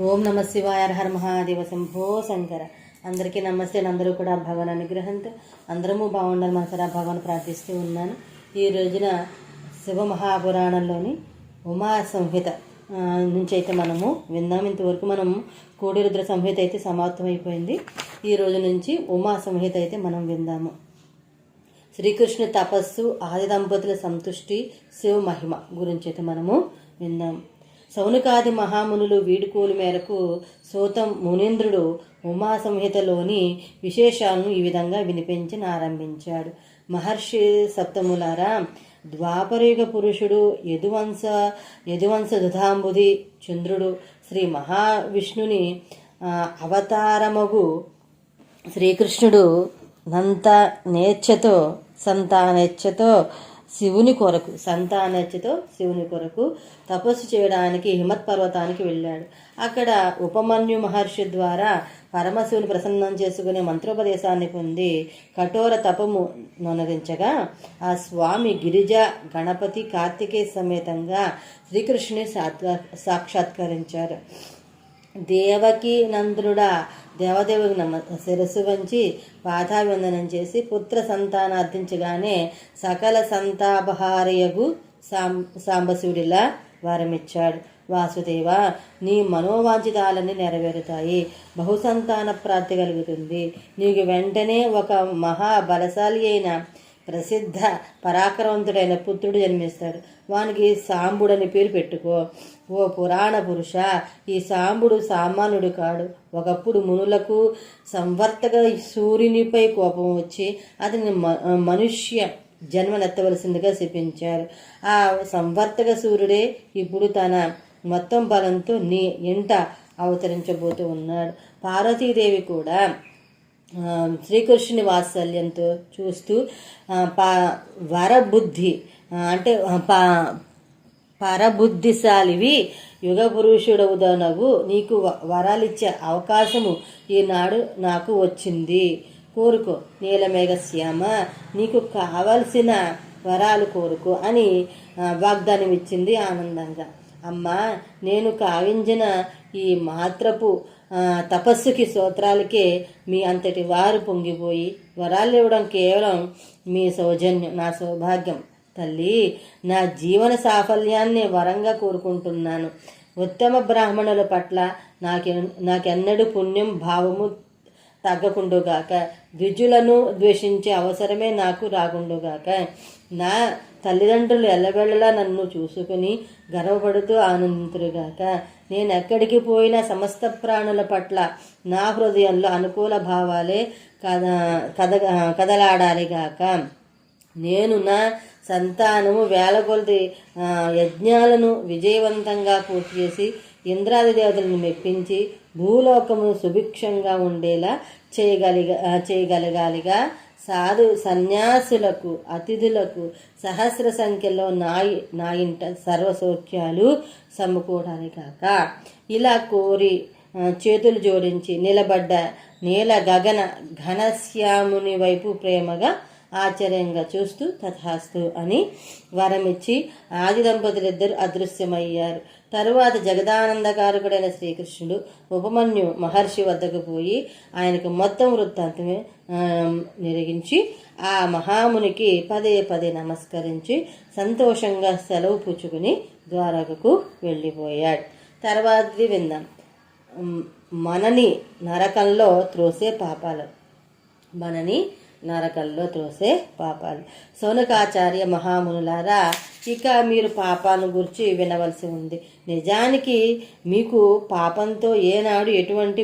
ఓం నమ శివాయ హర మహాదేవ శంభో శంకర. అందరికీ నమస్తే. అందరూ కూడా భగవాన్ అనుగ్రహంతో అందరము బాగుండాలి మనసరా భగవాన్ ప్రార్థిస్తూ ఉన్నాను. ఈ రోజున శివ మహాపురాణంలోని ఉమా సంహిత నుంచి అయితే మనము విందాం. ఇంతవరకు మనం కోడిరుద్ర సంహిత అయితే సమాప్తమైపోయింది. ఈ రోజు నుంచి ఉమా సంహిత అయితే మనం విందాము. శ్రీకృష్ణ తపస్సు, ఆది దంపతుల సంతుష్టి, శివ మహిమ గురించి అయితే మనము విందాం. సౌనకాది మహామునులు వీడుకోలు మేరకు సూతం మునీంద్రుడు ఉమా సంహితలోని విశేషాలను ఈ విధంగా వినిపించనారంభించాడు. మహర్షి సప్తములారా, ద్వాపరయుగ పురుషుడు యదువంశ దుధాంబుది చంద్రుడు శ్రీ మహావిష్ణుని అవతారమగు శ్రీకృష్ణుడు సంతానేచ్ఛతో శివుని కొరకు తపస్సు చేయడానికి హిమత్పర్వతానికి వెళ్ళాడు. అక్కడ ఉపమన్యు మహర్షి ద్వారా పరమశివుని ప్రసన్నం చేసుకునే మంత్రోపదేశాన్ని పొంది కఠోర తపము నొనరించగా ఆ స్వామి గిరిజ గణపతి కార్తికేయ సమేతంగా శ్రీకృష్ణుని సాక్షాత్కరించారు. దేవకి నందుడా, దేవదేవుకి శిరస్సు వంచి పాదాభివందనం చేసి పుత్ర సంతానార్థించగానే సకల సంతాపహారయగు సాంబశివుడిలా వరమిచ్చాడు. వాసుదేవ, నీ మనోవాంఛితాలన్నీ నెరవేరుతాయి, బహుసంతాన ప్రాప్తి కలుగుతుంది. నీకు వెంటనే ఒక మహాబలశాలి అయిన ప్రసిద్ధ పరాక్రమవంతుడైన పుత్రుడు జన్మిస్తాడు. వానికి సాంబుడని పేరు పెట్టుకో. ఓ పురాణ పురుష, ఈ సాంబుడు సామాన్యుడు కాడు. ఒకప్పుడు మునులకు సంవర్తక సూర్యునిపై కోపం వచ్చి అతని మనుష్య జన్మనెత్తవలసిందిగా శపించారు. ఆ సంవర్తక సూర్యుడే ఇప్పుడు తన మొత్తం బలంతో నీ ఇంట అవతరించబోతూ ఉన్నాడు. పార్వతీదేవి కూడా శ్రీకృష్ణుని వాత్సల్యంతో చూస్తూ వరబుద్ధి అంటే పరబుద్ధిశాలివి, యుగ పురుషుడవుదనగు నీకు వరాలిచ్చే అవకాశము ఈనాడు నాకు వచ్చింది. కోరుకో నీలమేఘశ్యామ, నీకు కావలసిన వరాలు కోరుకో అని వాగ్దానం ఇచ్చింది ఆనందంగా. అమ్మా, నేను కావించిన ఈ మాత్రపు తపస్సుకి స్తోత్రాలకే మీ అంతటి వారు పొంగిపోయి వరాలు ఇవ్వడం కేవలం మీ సౌజన్యం, నా సౌభాగ్యం. తల్లి, నా జీవన సాఫల్యాన్ని వరంగా కోరుకుంటున్నాను. ఉత్తమ బ్రాహ్మణుల పట్ల నాకెన్నడూ పుణ్యం భావము తగ్గకుండుగాక, ద్విజులను ద్వేషించే అవసరమే నాకు రాకుండుగాక. నా తల్లిదండ్రులు ఎల్లవేళలా నన్ను చూసుకుని గర్వపడుతూ ఆనందింతురుగాక. నేను ఎక్కడికి పోయినా సమస్త ప్రాణుల పట్ల నా హృదయంలో అనుకూల భావాలే కదలాడాలిగాక. నేను నా సంతానము వేలకొలది యజ్ఞాలను విజయవంతంగా పూర్తి చేసి ఇంద్రాది దేవతలను మెప్పించి భూలోకము సుభిక్షంగా ఉండేలా చేయగలగాలిగా. సాధు సన్యాసులకు అతిథులకు సహస్ర సంఖ్యలో నా ఇంట సర్వసౌఖ్యాలు సమకూడాలి కాక. ఇలా కోరి చేతులు జోడించి నిలబడ్డ నీల గగన ఘనశ్యాముని వైపు ప్రేమగా ఆశ్చర్యంగా చూస్తూ తథాస్తు అని వరమిచ్చి ఆది దంపతులిద్దరూ అదృశ్యమయ్యారు. తరువాత జగదానందకారకుడైన శ్రీకృష్ణుడు ఉపమన్యు మహర్షి వద్దకు పోయి ఆయనకు మొత్తం వృత్తాంతమే నిరిగించి ఆ మహామునికి పదే నమస్కరించి సంతోషంగా సెలవు పుచ్చుకుని ద్వారకకు వెళ్ళిపోయాడు. తర్వాతది విందాం. మనని నరకంలో త్రోసే పాపాలు. సౌనకాచార్య మహామునులారా, ఇక మీరు పాపాలను గురించి వినవలసి ఉంది. నిజానికి మీకు పాపంతో ఏనాడు ఎటువంటి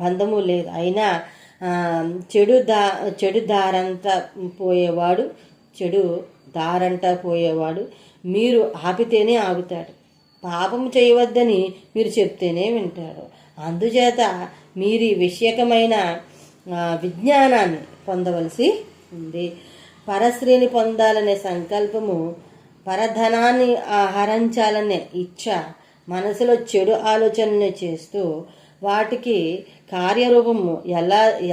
బంధము లేదు. అయినా చెడు దారంట పోయేవాడు మీరు ఆపితేనే ఆగుతాడు. పాపం చేయవద్దని మీరు చెప్తేనే వింటాడు. అందుచేత మీరు విషయకమైన విజ్ఞానాన్ని పొందవలసి ఉంది. పరశ్రీని పొందాలనే సంకల్పము, పరధనాన్ని హరించాలనే ఇచ్ఛ మనసులో చెడు ఆలోచనని చేస్తూ వాటికి కార్యరూపము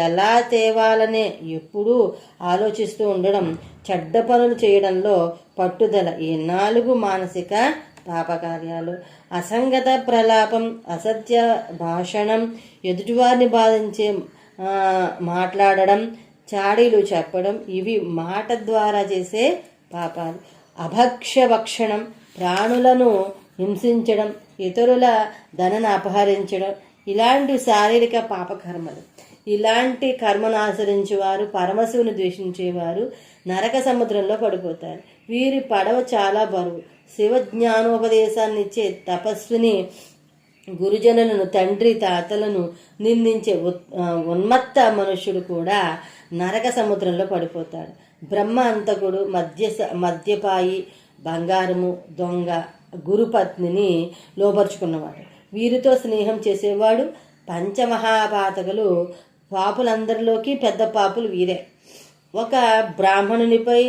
ఎలా తేవాలనే ఎప్పుడూ ఆలోచిస్తూ ఉండడం, చెడ్డ పనులు చేయడంలో పట్టుదల, ఈ 4 మానసిక పాపకార్యాలు, అసంగత ప్రలాపం, అసత్య భాషణం, ఎదుటివారిని బాధించే మాట్లాడడం, చాడీలు చెప్పడం, ఇవి మాట ద్వారా చేసే పాపాలు. అభక్ష్యభక్షణం, ప్రాణులను హింసించడం, ఇతరుల ధనను అపహరించడం, ఇలాంటి శారీరక పాపకర్మలు. ఇలాంటి కర్మను ఆచరించేవారు, పరమశివుని ద్వేషించేవారు నరక సముద్రంలో పడిపోతారు. వీరి పడవ చాలా బరువు. శివ జ్ఞానోపదేశాన్ని ఇచ్చే తపస్విని గురుజనులను, తండ్రి తాతలను నిందించే ఉన్మత్త మనుష్యుడు కూడా నరక సముద్రంలో పడిపోతాడు. బ్రహ్మ అంతకుడు, మద్యపాయి, బంగారము దొంగ, గురుపత్నిని లోపరుచుకున్నవాడు. వీరితో స్నేహం చేసేవాడు. పంచమహాపాతకులు, పాపులందరిలోకి పెద్ద పాపులు వీరే. ఒక బ్రాహ్మణునిపై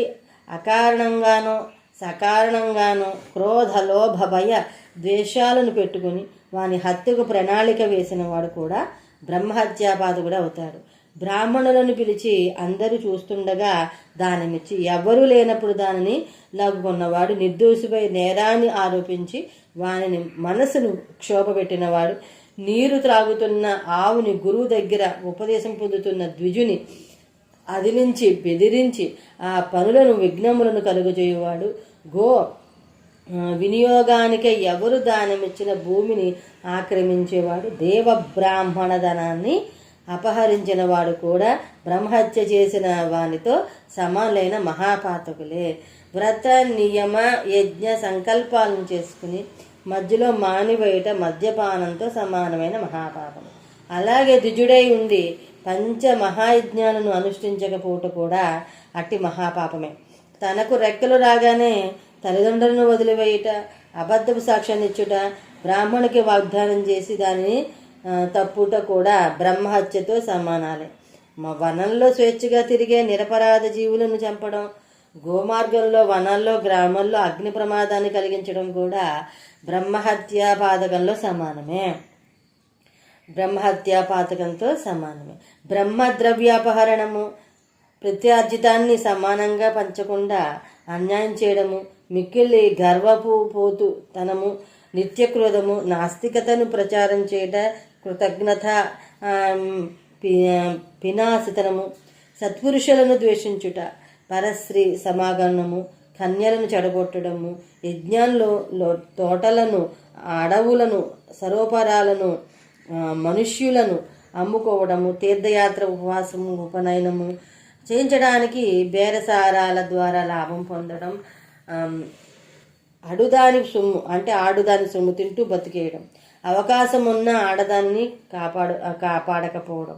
అకారణంగానో సకారణంగానో క్రోధ లోభ భయ ద్వేషాలను పెట్టుకుని వాని హత్యకు ప్రణాళిక వేసిన వాడు కూడా బ్రహ్మహత్యాపాతకుడు అవుతాడు. బ్రాహ్మణులను పిలిచి అందరూ చూస్తుండగా దానమిచ్చి ఎవరూ లేనప్పుడు దానిని లాగుకున్నవాడు, నిర్దోషిపై నేరాన్ని ఆరోపించి వానిని మనసును క్షోభపెట్టినవాడు, నీరు త్రాగుతున్న ఆవుని గురువు దగ్గర ఉపదేశం పొందుతున్న ద్విజుని అదిలించి బెదిరించి ఆ పనులను విఘ్నములను కలుగజేయువాడు, గో వినియోగానికై ఎవరు దానమిచ్చిన భూమిని ఆక్రమించేవాడు, దేవ బ్రాహ్మణ ధనాన్ని అపహరించిన వాడు కూడా బ్రహ్మహత్య చేసిన వానితో సమానులైన మహాపాతకులే. వ్రత నియమ యజ్ఞ సంకల్పాలను చేసుకుని మధ్యలో మానివేయట మద్యపానంతో సమానమైన మహాపాపం. అలాగే ద్విజుడై ఉండి పంచ మహాయజ్ఞాలను అనుష్ఠించకపోవట కూడా అట్టి మహాపాపమే. తనకు రెక్కలు రాగానే తల్లిదండ్రులను వదిలివేయుట, అబద్ధపు సాక్ష్యాన్ని ఇచ్చుట, బ్రాహ్మణునికి వాగ్దానం చేసి దానిని తప్పుట కూడా బ్రహ్మహత్యతో సమానాలే. వనంలో స్వేచ్ఛగా తిరిగే నిరపరాధ జీవులను చంపడం, గోమార్గంలో వనాల్లో గ్రామాల్లో అగ్ని ప్రమాదాన్ని కలిగించడం కూడా బ్రహ్మహత్యాపాతకంలో సమానమే. బ్రహ్మహత్యాపాతకంతో సమానమే. బ్రహ్మద్రవ్యాపహరణము, ప్రత్యార్జితాన్ని సమానంగా పంచకుండా అన్యాయం చేయడము, మిక్కిలి గర్వపు పోతు తనము, నిత్యక్రోధము, నాస్తికతను ప్రచారం చేయట, కృతజ్ఞత పినాసితనము, సత్పురుషులను ద్వేషించుట, పరస్త్రీ సమాగమనము, కన్యలను చెడగొట్టడము, యజ్ఞాల్లో తోటలను, అడవులను, సరోపరాలను, మనుష్యులను అమ్ముకోవడము, తీర్థయాత్ర, ఉపవాసము, ఉపనయనము చేయించడానికి బేరసారాల ద్వారా లాభం పొందడం, ఆడుదాని సొమ్ము తింటూ బతికేయడం, అవకాశం ఉన్న ఆడదాన్ని కాపాడకపోవడం,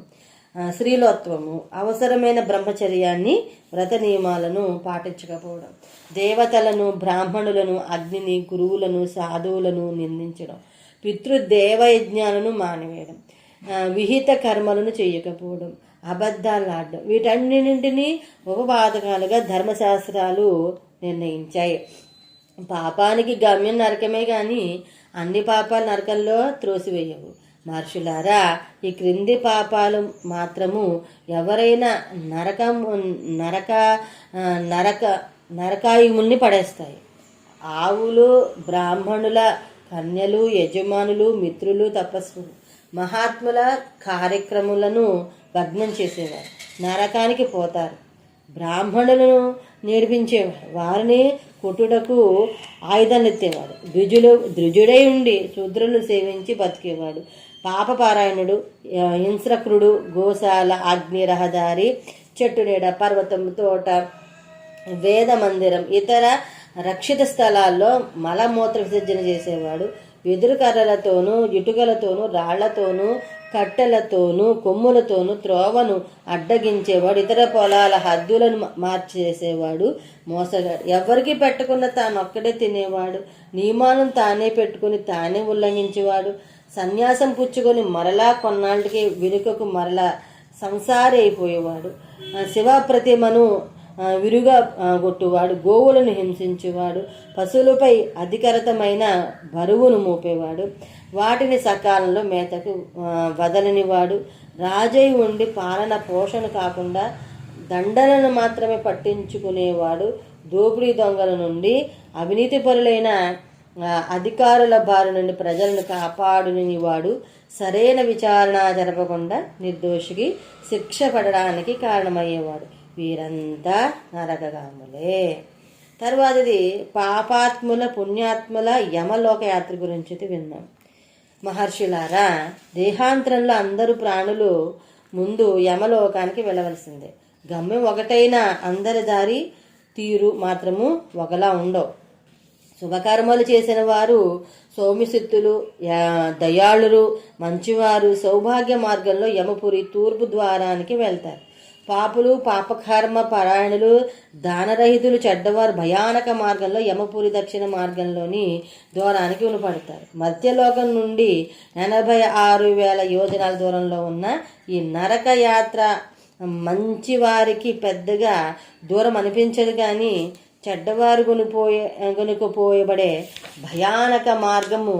స్త్రీలోత్వము, అవసరమైన బ్రహ్మచర్యాన్ని, వ్రత నియమాలను పాటించకపోవడం, దేవతలను, బ్రాహ్మణులను, అగ్నిని, గురువులను, సాధువులను నిందించడం, పితృదేవయజ్ఞాలను మానివేయడం, విహిత కర్మలను చేయకపోవడం, అబద్ధాలాడడం, వీటన్నింటినీ ఉపపాతకాలుగా ధర్మశాస్త్రాలు నిర్ణయించాయి. పాపానికి గమ్యం నరకమే కానీ అన్ని పాపాలు నరకంలో త్రోసివేయవు. మహర్షులారా, ఈ క్రింది పాపాలు మాత్రము ఎవరైనా నరకాయుముల్ని పడేస్తాయి. ఆవులు, బ్రాహ్మణుల కన్యలు, యజమానులు, మిత్రులు, తపస్సులు, మహాత్ముల కార్యక్రమాలను భగ్నం చేసేవారు నరకానికి పోతారు. బ్రాహ్మణులను నేర్పించేవాడు, వారిని కొట్టుటకు ఆయుధాలు ఎత్తేవాడు. ద్విజుడై ఉండి శూద్రులను సేవించి బతికేవాడు. పాపపారాయణుడు, హింస్రక్రుడు, గోశాల, అగ్ని, రహదారి, చెట్టు నీడ, పర్వతం, తోట, వేద మందిరం, ఇతర రక్షిత స్థలాల్లో మలమూత్ర విసర్జన చేసేవాడు. వెదురు కర్రలతోనూ, ఇటుకలతోనూ, రాళ్లతోనూ, కట్టెలతోనూ, కొమ్ములతోనూ త్రోవను అడ్డగించేవాడు. ఇతర పొలాల హద్దులను మార్చేసేవాడు. మోసగాడు, ఎవరికి పెట్టకుండా తానొక్కడే తినేవాడు. నియమాలను తానే పెట్టుకుని తానే ఉల్లంఘించేవాడు. సన్యాసం పుచ్చుకొని మరలా కొన్నాళ్ళకి వెనుకకు మరలా సంసారి అయిపోయేవాడు. శివ ప్రతిమను విరుగా కొట్టువాడు. గోవులను హింసించేవాడు. పశువులపై అధికరతమైన బరువును మోపేవాడు. వాటిని సకాలంలో మేతకు వదలనివాడు. రాజై ఉండి పాలన పోషణ కాకుండా దండలను మాత్రమే పట్టించుకునేవాడు. దోపిడీ దొంగల నుండి అవినీతి పరులైన అధికారుల బారి నుండి ప్రజలను కాపాడుని వాడు, సరైన విచారణ జరపకుండా నిర్దోషికి శిక్ష పడడానికి కారణమయ్యేవాడు. వీరంతా నరకగాములే. తర్వాతది పాపాత్ముల పుణ్యాత్ముల యమలోక యాత్ర గురించి విన్నాం. మహర్షులారా, దేహాంతరంలో అందరూ ప్రాణులు ముందు యమలోకానికి వెళ్ళవలసిందే. గమ్యం ఒకటైనా అందరి దారి తీరు మాత్రము ఒకలా ఉండవు. శుభకర్మలు చేసిన వారు సౌమ్యశక్తులు, దయాళులు, మంచివారు సౌభాగ్య మార్గంలో యమపురి తూర్పు ద్వారానికి వెళ్తారు. పాపులు, పాపకర్మ పరాయణులు, దానరహితులు, చెడ్డవారు భయానక మార్గంలో యమపురి దక్షిణ మార్గంలోని ద్వారానికి ఉనపడతారు. మధ్యలోకం నుండి 86,000 యోజనాల దూరంలో ఉన్న ఈ నరక యాత్ర మంచివారికి పెద్దగా దూరం అనిపించదు, కానీ చెడ్డవారు కొనుక్కుపోయబడే భయానక మార్గము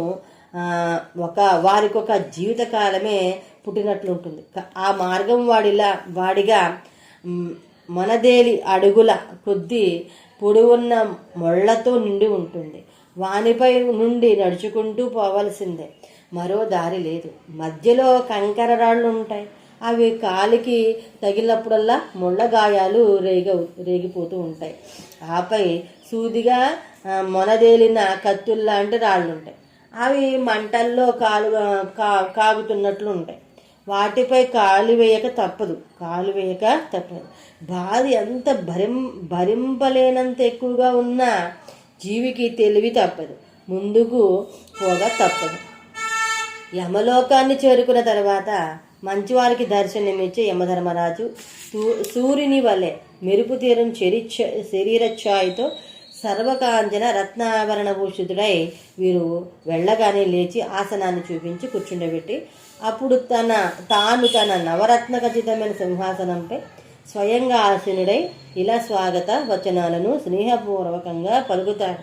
వారికి ఒక జీవితకాలమే పుట్టినట్లుంటుంది. ఆ మార్గం వాడిగా మనదేలి అడుగుల కొద్దీ పొడవున్న మొళ్లతో నిండి ఉంటుంది. వానిపై నుండి నడుచుకుంటూ పోవలసిందే, మరో దారి లేదు. మధ్యలో కంకర రాళ్ళు ఉంటాయి. అవి కాలికి తగిలినప్పుడల్లా ముళ్ళ గాయాలు రేగిపోతూ ఉంటాయి. ఆపై సూదిగా మొనదేలిన కత్తుల్లాంటి రాళ్ళు ఉంటాయి. అవి మంటల్లో కాగుతున్నట్లు ఉంటాయి. వాటిపై కాలు వేయక తప్పదు. బాధ ఎంత భరింపలేనంత ఎక్కువగా ఉన్న జీవికి తెలివి తప్పదు, ముందుకు పోగా తప్పదు. యమలోకాన్ని చేరుకున్న తర్వాత మంచివారికి దర్శనమిచ్చే యమధర్మరాజు సూర్యుని వలె మెరుపు తీరం శరీరఛాయతో సర్వకాంచన రత్నాభరణ భూషితుడై వీరు వెళ్ళగానే లేచి ఆసనాన్ని చూపించి కూర్చుండబెట్టి, అప్పుడు తాను తన నవరత్న ఖచ్చితమైన సింహాసనంపై స్వయంగా ఆసీనుడై ఇలా స్వాగత వచనాలను స్నేహపూర్వకంగా పలుకుతాడు.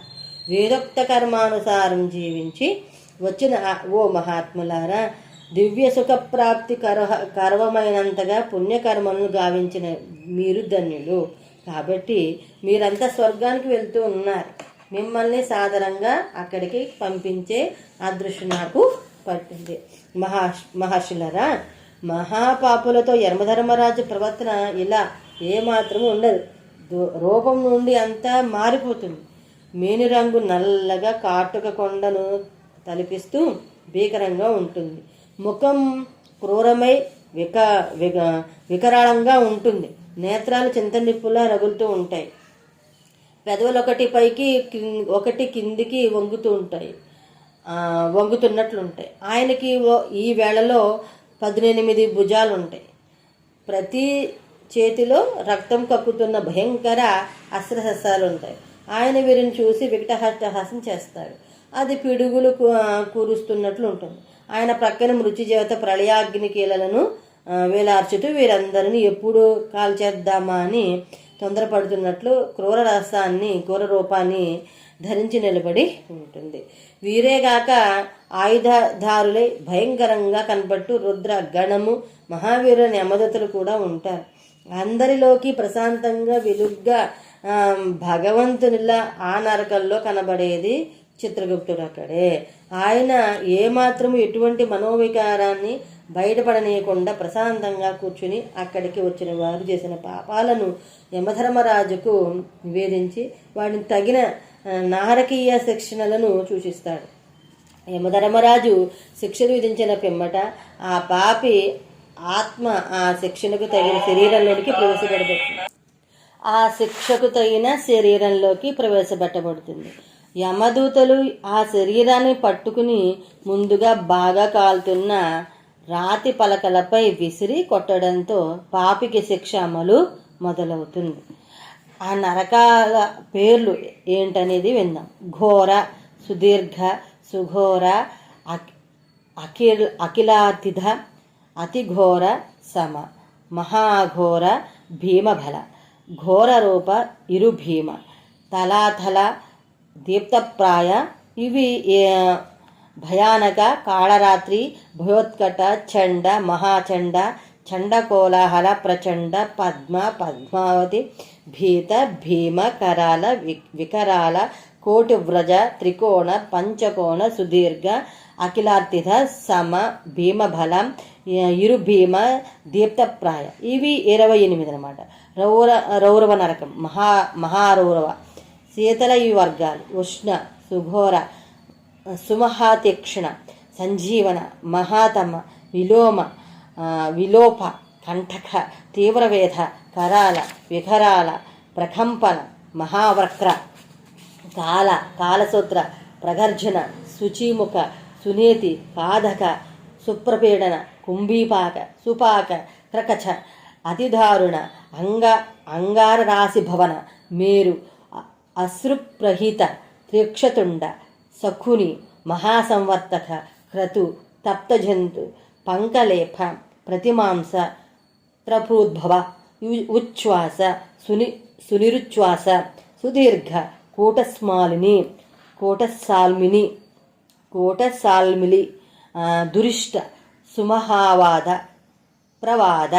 వేదోక్త కర్మానుసారం జీవించి వచ్చిన ఓ మహాత్ములారా, దివ్య సుఖప్రాప్తి కర్వమైనంతగా పుణ్యకర్మలను గావించిన మీరు ధన్యులు. కాబట్టి మీరంతా స్వర్గానికి వెళ్తూ ఉన్నారు. మిమ్మల్ని సాదరంగా అక్కడికి పంపించే అదృష్టం నాకు పట్టింది. మహర్షులరా, మహాపాపులతో యమధర్మరాజు ప్రవర్తన ఇలా ఏమాత్రము ఉండదు. రూపం నుండి అంతా మారిపోతుంది. మేనురంగు నల్లగా కాటుక కొండను తలపిస్తూ భీకరంగా ఉంటుంది. ముఖం క్రూరమై వికరాళంగా ఉంటుంది. నేత్రాలు చింతనిప్పులా రగులుతూ ఉంటాయి. పెదవులు ఒకటి పైకి ఒకటి కిందికి వంగుతున్నట్లుంటాయి. ఆయనకి ఈ వేళలో 18 భుజాలు ఉంటాయి. ప్రతి చేతిలో రక్తం కక్కుతున్న భయంకర అస్త్రశస్త్రాలు ఉంటాయి. ఆయన వీరిని చూసి వికటహాసం చేస్తాడు. అది పిడుగులు కూరుస్తున్నట్లు ఉంటుంది. ఆయన ప్రక్కన మృత్యుజేవత ప్రళయాగ్ని కీలలను వేలార్చుతూ వీరందరినీ ఎప్పుడు కాల్చేద్దామా అని తొందరపడుతున్నట్లు క్రూర రూపాన్ని ధరించి నిలబడి ఉంటుంది. వీరేగాక ఆయుధధారులై భయంకరంగా కనబట్టు రుద్ర గణము మహావీరుని యమదతులు కూడా ఉంటారు. అందరిలోకి ప్రశాంతంగా వెలుగ్గా భగవంతునిలా ఆ నరకల్లో కనబడేది చిత్రగుప్తుడు అక్కడే. ఆయన ఏమాత్రము ఎటువంటి మనోవికారాన్ని బయటపడనీయకుండా ప్రశాంతంగా కూర్చుని అక్కడికి వచ్చిన వారు చేసిన పాపాలను యమధర్మరాజుకు నివేదించి వాటిని తగిన నారకీయ శిక్షణలను సూచిస్తాడు. యమధర్మరాజు శిక్షలు విధించిన పిమ్మట ఆ పాపి ఆత్మ ఆ శిక్షకు తగిన శరీరంలోకి ప్రవేశపెట్టబడుతుంది. యమదూతలు ఆ శరీరాన్ని పట్టుకుని ముందుగా బాగా కాలుతున్న రాతి పలకలపై విసిరి కొట్టడంతో పాపికి శిక్ష అమలు మొదలవుతుంది. ఆ నరకాల పేర్లు ఏంటనేది విందాం. ఘోర, సుదీర్ఘ, సుఘోర, అఖిలాతిథ, అతిఘోర, సమ, మహాఘోర, భీమబల, ఘోర రూప, ఇరుభీమ, తలాతల, దీప్తప్రాయ. ఇవి భయానక, కాళరాత్రి, భయోత్కట, చండ, మహాచండ, చండకోలాహల, ప్రచండ, పద్మ, పద్మావతి, భీత, భీమ, కరాల, వికరాల, కోటి వ్రజ త్రికోణ పంచకోణ సుదీర్ఘ అఖిలార్థిత సమ భీమబల ఇరుభీమ దీప్తప్రాయ. ఇవి 28 అనమాట. రౌరవ నరకం, మహారౌరవ, శీతల ఈ వర్గాలు, ఉష్ణ, సుఘోర, సుమహాతీక్షణ, సంజీవన, మహాతమ, విలోప, కంఠక, తీవ్రవేధ, కరాల, వికరాల, ప్రకంపన, మహావక్ర, కాలసూత్ర, ప్రగర్జన, శుచిముఖ, సునేతి, పాదక, సుప్రపీడన, కుంభీపాక, సుపాక, క్రకచ, అతిదారుణ, అంగారరాశి భవన, మేరు, అశ్రుప్రహిత, త్రిక్షతుండ, సఖుని, మహాసంవర్తక, క్రతు, తప్తజంతు, పంకలేప, ప్రతిమాంస, త్రప్రోద్భవ, ఉచ్ఛ్వాస, సునిరుచ్ఛ్వాస, సుదీర్ఘ, కోటసాల్మిలి, దురిష్ట, సుమహావాద, ప్రవాద,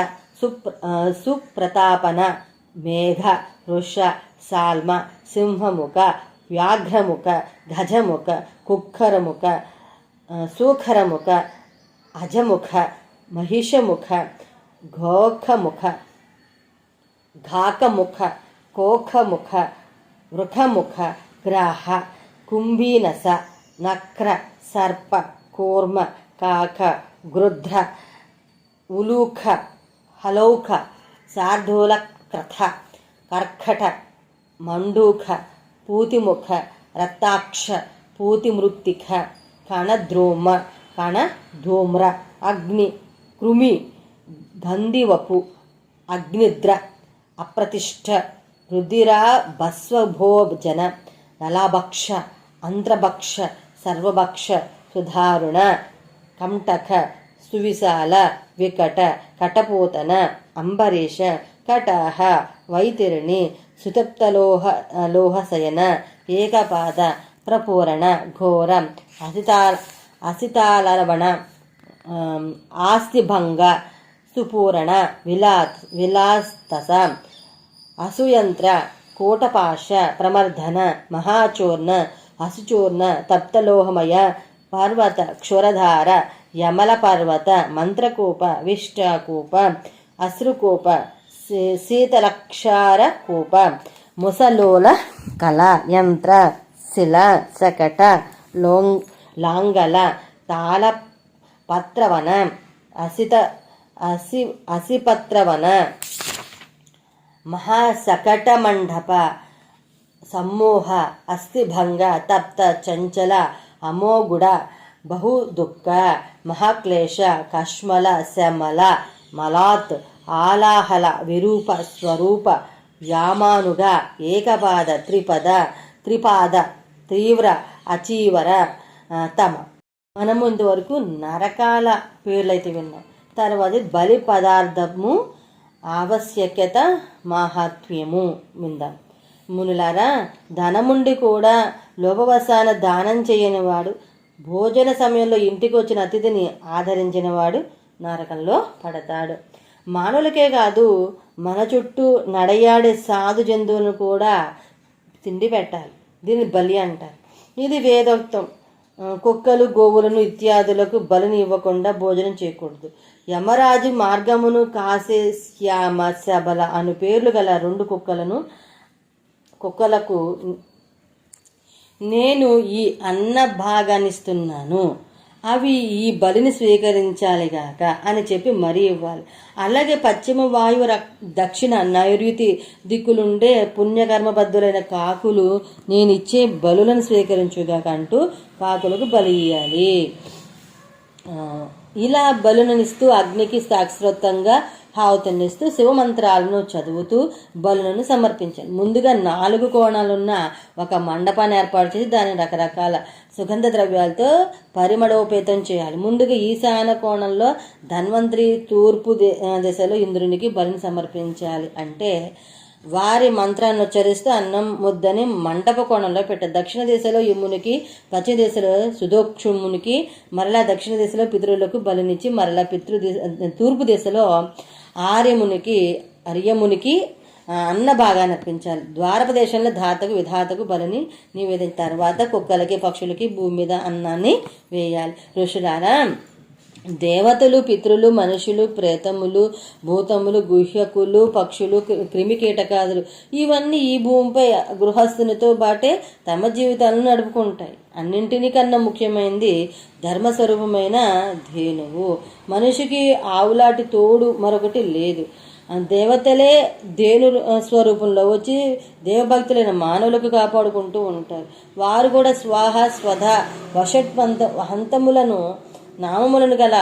సుప్రతాపన, మేఘ, వృష, సాల్మ, సింహముఖ, వ్యాఘ్రముఖ, గజముఖ, కుక్కరముఖ, సూఖరముఖ, అజముఖ, మహిషముఖ, ఘోఖముఖ, ఘాకముఖ, కోఖముఖ, వృఖముఖ, గ్రాహ, కుంభీనస, నక్ర, సర్ప, కూర్మ, కాక, గృధ్ర, ఉలూఖ, హలౌఖ, శార్దూలక్రథ, కర్కట, మండూఖ, పూతిముఖ, రక్తాక్ష, పూతిమృత్తిక, కణధూమ్ర, అగ్ని, కృమి, గంధివపు, అగ్నిద్ర, అప్రతిష్ఠ, రుధిర, భస్వభోజన, నలాభక్ష, అంత్రభక్ష, సర్వభక్ష, సుధారుణ, కంటక, సువిశాల, వికట, కటపోతన, అంబరీష, కటహ, వైతిరిణి, సుతప్తలోహశయన, ఏకపాద, ప్రపూరణ, ఘోర, అసితాలవణ, ఆస్తిభంగ, సుపూరణ, విలాస్తస, అసుయంత్ర, కోటపాశ, ప్రమర్ధన, మహాచూర్ణ, అసుచూర్ణ, తప్తలోహమయ, పర్వత, క్షురధార, యమల పర్వత, మంత్రకూప, విష్టాకూప, అశ్రుకూప, శీతలక్షార కూప, ముసలోల కళ, యంత్ర, శిల, శకట, లాంగల, తాళపత్రవన, అసిపత్రవన, మహాశకటమండప, సమ్మోహ, అస్థిభంగ, తప్త, చంచల, అమోగుడ, బహుదుఃఖ, మహాక్లేశ, కష్మల, శమల, మలాత్, ఆలాహల, విరూప, స్వరూప, వ్యామానుగ, ఏకపాద, త్రిపాద, తీవ్ర, అచీవర, తమ. మనం ఇంతవరకు నరకాల పేర్లు అయితే విన్నాం. తర్వాత బలి పదార్థము ఆవశ్యకత, మాహాత్మ్యము విందాం. మునులారా, ధనముండి కూడా లోభవశాన దానం చేయనివాడు, భోజన సమయంలో ఇంటికి వచ్చిన అతిథిని ఆదరించినవాడు నరకంలో పడతాడు. మానవులకే కాదు, మన చుట్టూ నడయాడే సాధు జంతువులను కూడా తిండి పెట్టాలి. దీన్ని బలి అంటారు. ఇది వేదోక్తం. కుక్కలు, గోవులను ఇత్యాదులకు బలిని ఇవ్వకుండా భోజనం చేయకూడదు. యమరాజు మార్గమును కాసే శ్యామ, శబల అను పేర్లు గల 2 కుక్కలకు నేను ఈ అన్న భాగాన్నిస్తున్నాను, అవి ఈ బలిని స్వీకరించాలిగాక అని చెప్పి మరీ ఇవ్వాలి. అలాగే పశ్చిమ వాయువు, దక్షిణ నైరుతి దిక్కులుండే పుణ్యకర్మబద్ధులైన కాకులు నేనిచ్చే బలులను స్వీకరించుగాక అంటూ కాకులకు బలి ఇయ్యాలి. ఇలా బలులనిస్తూ అగ్నికి శాస్త్రోక్తంగా హావతనిస్తూ శివమంత్రాలను చదువుతూ బలులను సమర్పించాలి. ముందుగా 4 కోణాలున్న ఒక మండపాన్ని ఏర్పాటు చేసి దాన్ని రకరకాల సుగంధ ద్రవ్యాలతో పరిమళోపేతం చేయాలి. ముందుగా ఈశాన్య కోణంలో ధన్వంతరి, తూర్పు దిశలో ఇంద్రునికి బలిని సమర్పించాలి. అంటే వారి మంత్రాన్ని ఉచ్చరిస్తూ అన్నం ముద్దని మంటప కోణంలో పెట్టారు. దక్షిణ దిశలో యమునికి, పశ్చిమ దిశలో సుదోక్షమునికి, మరలా దక్షిణ దిశలో పితరులకు బలినిచ్చి మరలా తూర్పు దిశలో ఆర్యమునికి అన్న భాగాన్ని అర్పించాలి. ద్వారప్రదేశంలో ధాతకు విధాతకు బలిని నివేదించిన తర్వాత కుక్కలకి పక్షులకి భూమి మీద అన్నాన్ని వేయాలి. ఋషులారా, దేవతలు, పితృలు, మనుషులు, ప్రేతములు, భూతములు, గుహ్యకులు, పక్షులు, క్రిమి కీటకాదులు ఇవన్నీ ఈ భూమిపై గృహస్థునితో బాటే తమ జీవితాలను నడుపుకుంటాయి. అన్నింటినీ కన్నా ముఖ్యమైనది ధర్మస్వరూపమైన ధేనువు. మనిషికి ఆవులాంటి తోడు మరొకటి లేదు. దేవతలే ధేను స్వరూపంలో వచ్చి దేవభక్తులైన మానవులకు కాపాడుకుంటూ ఉంటారు. వారు కూడా స్వాహ స్వధ హంతములను నామములను గల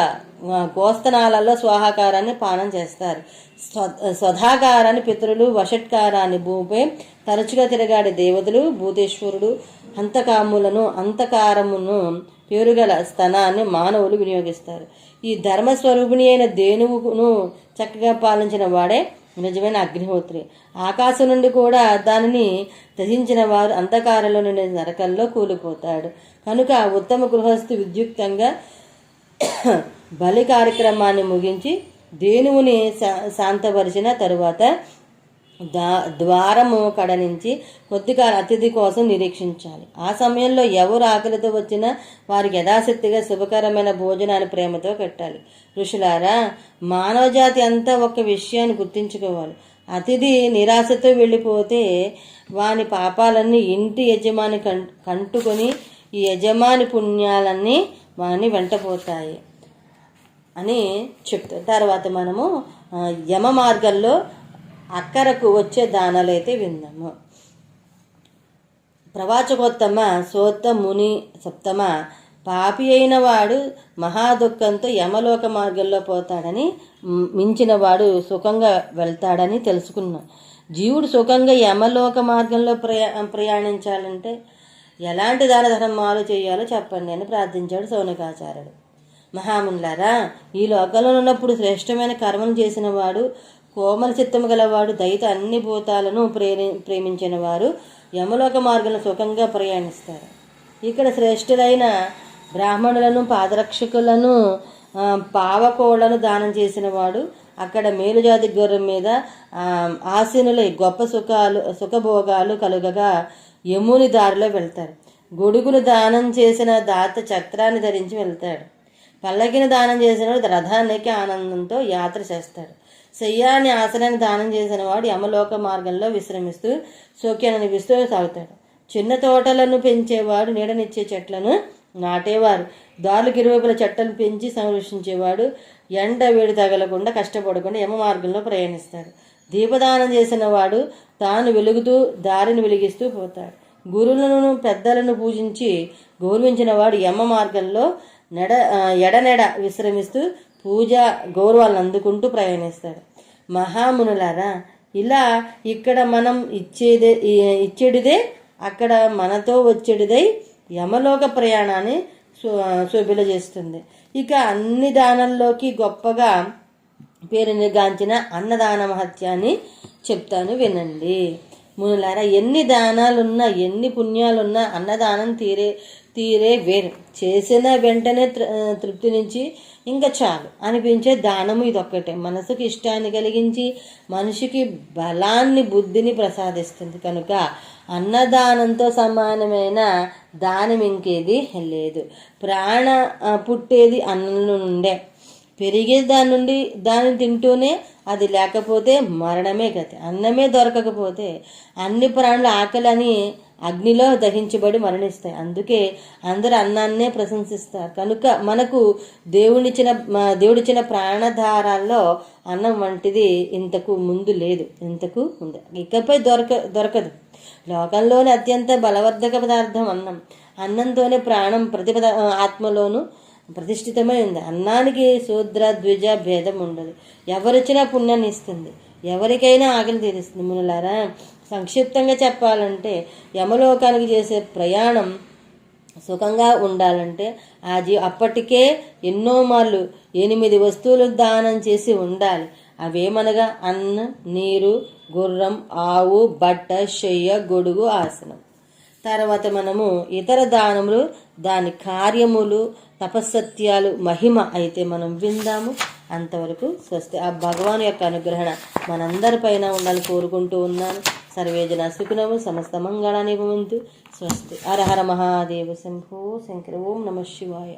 గోస్తనాలలో స్వాహాకారాన్ని పానం చేస్తారు. స్వధాకారాన్ని పితరులు, వషట్కారాన్ని భూమిపై తరచుగా తిరగాడే దేవతలు, భూతేశ్వరుడు, హంతకాములను అంతకారమును పేరుగల స్తనాన్ని మానవులు వినియోగిస్తారు. ఈ ధర్మస్వరూపిణి అయిన ధేనువును చక్కగా పాలించిన వాడే నిజమైన అగ్నిహోత్రి. ఆకాశం నుండి కూడా దానిని త్యజించిన వారు అంధకారంలో నుండి నరకంలో కూలిపోతాడు. కనుక ఉత్తమ గృహస్థు విద్యుక్తంగా బలి కార్యక్రమాన్ని ముగించి ధేనువుని శాంతపరిచిన తరువాత ద్వారము కడ నుంచి కొద్దిగా అతిథి కోసం నిరీక్షించాలి. ఆ సమయంలో ఎవరు ఆకలితో వచ్చినా వారికి యథాశక్తిగా శుభకరమైన భోజనాన్ని ప్రేమతో పెట్టాలి. ఋషులారా, మానవజాతి అంతా ఒక విషయాన్ని గుర్తించుకోవాలి. అతిథి నిరాశతో వెళ్ళిపోతే వాని పాపాలన్నీ ఇంటి యజమాని కంటుకొని ఈ యజమాని పుణ్యాలన్నీ వాని వెంటపోతాయి అని చెప్తారు. తర్వాత మనము యమ మార్గంలో అక్కరకు వచ్చే దానాలు అయితే విందాము. ప్రవాచకోత్తమ సోత్త ముని సప్తమ, పాపి అయిన వాడు మహాదుఃఖంతో యమలోక మార్గంలో పోతాడని, మించిన వాడు సుఖంగా వెళ్తాడని తెలుసుకున్నాం. జీవుడు సుఖంగా యమలోక మార్గంలో ప్రయాణించాలంటే ఎలాంటి దాన ధర్మాలు చేయాలో చెప్పండి అని ప్రార్థించాడు శౌనకాచార్యుడు. మహామునులారా, ఈ లోకంలో ఉన్నప్పుడు శ్రేష్టమైన కర్మలు చేసిన వాడు, కోమల చిత్తము గలవాడు, దయతో అన్ని భూతాలను ప్రేమించిన వారు యమలోక మార్గంలో సుఖంగా ప్రయాణిస్తారు. ఇక్కడ శ్రేష్ఠులైన బ్రాహ్మణులను, పాదరక్షకులను, పావకోళ్లను దానం చేసిన వాడు అక్కడ మేలుజాతి గుర్రం మీద ఆసీనులై గొప్ప సుఖభోగాలు కలుగగా యముని దారిలో వెళ్తాడు. గొడుగును దానం చేసిన దాత చక్రాన్ని ధరించి వెళ్తాడు. పల్లకిని దానం చేసిన వాడు రథానికి ఆనందంతో యాత్ర చేస్తాడు. శయ్యాన్ని, ఆసనాన్ని దానం చేసిన వాడు యమలోక మార్గంలో విశ్రమిస్తూ సౌఖ్యాన్ని అనిపిస్తూ సాగుతాడు. చిన్న తోటలను పెంచేవాడు, నీడనిచ్చే చెట్లను నాటేవారు, దారులకు ఇరువైపుల చెట్లను పెంచి సంరక్షించేవాడు ఎండ వేడి తగలకుండా కష్టపడకుండా యమ మార్గంలో ప్రయాణిస్తాడు. దీపదానం చేసిన వాడు తాను వెలుగుతూ దారిని వెలిగిస్తూ పోతాడు. గురువులను, పెద్దలను పూజించి గౌరవించిన వాడు యమ మార్గంలో ఎడనెడ విశ్రమిస్తూ పూజ గౌరవాలను అందుకుంటూ ప్రయాణిస్తాడు. మహామునులారా, ఇలా ఇక్కడ మనం ఇచ్చేటిదే అక్కడ మనతో వచ్చేటిదై యమలోక ప్రయాణాన్ని శోభిల చేస్తుంది. ఇక అన్ని దానాల్లోకి గొప్పగా పేరుగాంచిన అన్నదాన మహత్యాన్ని చెప్తాను, వినండి. మునులారా, ఎన్ని దానాలున్నా, ఎన్ని పుణ్యాలున్నా అన్నదానం తీరే వేరు. చేసిన వెంటనే తృప్తి నుంచి ఇంకా చాలు అనిపించే దానము ఇదొక్కటే. మనసుకు ఇష్టాన్ని కలిగించి మనిషికి బలాన్ని, బుద్ధిని ప్రసాదిస్తుంది. కనుక అన్నదానంతో సమానమైన దానం ఇంకేది లేదు. ప్రాణ పుట్టేది అన్నం నుండే, పెరిగే దాని నుండి దాన్ని తింటూనే. అది లేకపోతే మరణమే గతి. అన్నమే దొరకకపోతే అన్ని ప్రాణులు ఆకలి అని అగ్నిలో దహించబడి మరణిస్తాయి. అందుకే అందరూ అన్నాన్నే ప్రశంసిస్తారు. కనుక మనకు దేవుడిచ్చిన ప్రాణధారాల్లో అన్నం వంటిది ఇంతకు ముందు లేదు, ఇంతకు ఉంది, ఇకపై దొరకదు. లోకంలోని అత్యంత బలవర్ధక పదార్థం అన్నం. అన్నంతోనే ప్రాణం ఆత్మలోను ప్రతిష్ఠితమై ఉంది. అన్నానికి శూద్ర ద్విజ భేదం ఉండదు. ఎవరిచ్చినా పుణ్యాన్ని ఇస్తుంది, ఎవరికైనా ఆకలి తీరుస్తుంది. మునులారా, సంక్షిప్తంగా చెప్పాలంటే యమలోకానికి చేసే ప్రయాణం సుఖంగా ఉండాలంటే అప్పటికే ఎన్నో మార్లు 8 వస్తువులు దానం చేసి ఉండాలి. అవేమనగా అన్నం, నీరు, గుర్రం, ఆవు, బట్ట, శయ్య, గొడుగు, ఆసనం. తర్వాత మనము ఇతర దానములు, దాని కార్యములు, తపస్సత్యాలు, మహిమ అయితే మనం విందాము. అంతవరకు స్వస్తి. ఆ భగవాన్ యొక్క అనుగ్రహణ మనందరిపైన ఉండాలని కోరుకుంటూ ఉన్నాను. సర్వేజన సుఖినము సమస్త మంగళాని భవంతు. స్వస్తి. హర హర మహాదేవ శంభో శంకర. ఓం నమ శివాయ.